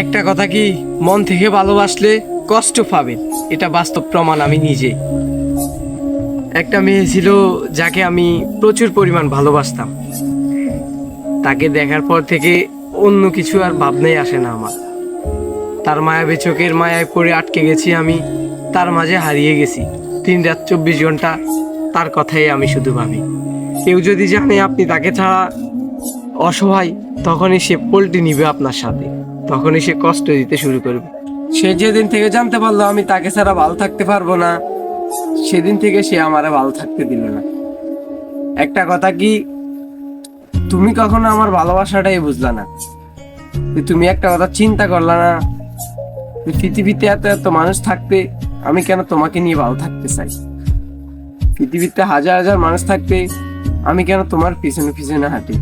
একটা কথা কি, মন থেকে ভালোবাসলে কষ্ট পাবেন, এটা বাস্তব প্রমাণ আমি নিজে। একটা মেয়ে ছিল যাকে আমি প্রচুর পরিমাণ ভালোবাসতাম। তাকে দেখার পর থেকে অন্য কিছু আর ভাবনাই আসে না আমার। তার মায়াবী চোখের মায়ায় পড়ে আটকে গেছি আমি, তার মাঝে হারিয়ে গেছি। দিন রাত 24 ঘন্টা তার কথাই আমি শুধু ভাবি। কেউ যদি জানে আপনি তাকে ছাড়া অসহায়, তখনই সে পল্টি নিবে আপনার সাথে, তখনই সে কষ্ট দিতে শুরু করবে। সে যেদিন থেকে জানতে পারলো আমি তাকে ছাড়া ভালো থাকতে পারবো না, সেদিন থেকে সে আমারে ভালো থাকতে দিল না। একটা কথা কি, তুমি কখনো আমার ভালোবাসাটাই বুঝলা না। যে তুমি একটা কথা চিন্তা করলা না, যে পৃথিবীতে এত এত মানুষ থাকতে আমি কেন তোমাকে নিয়ে ভালো থাকতে চাই। পৃথিবীতে হাজার হাজার মানুষ থাকতে আমি কেন তোমার পিছনে পিছনে হাঁটি।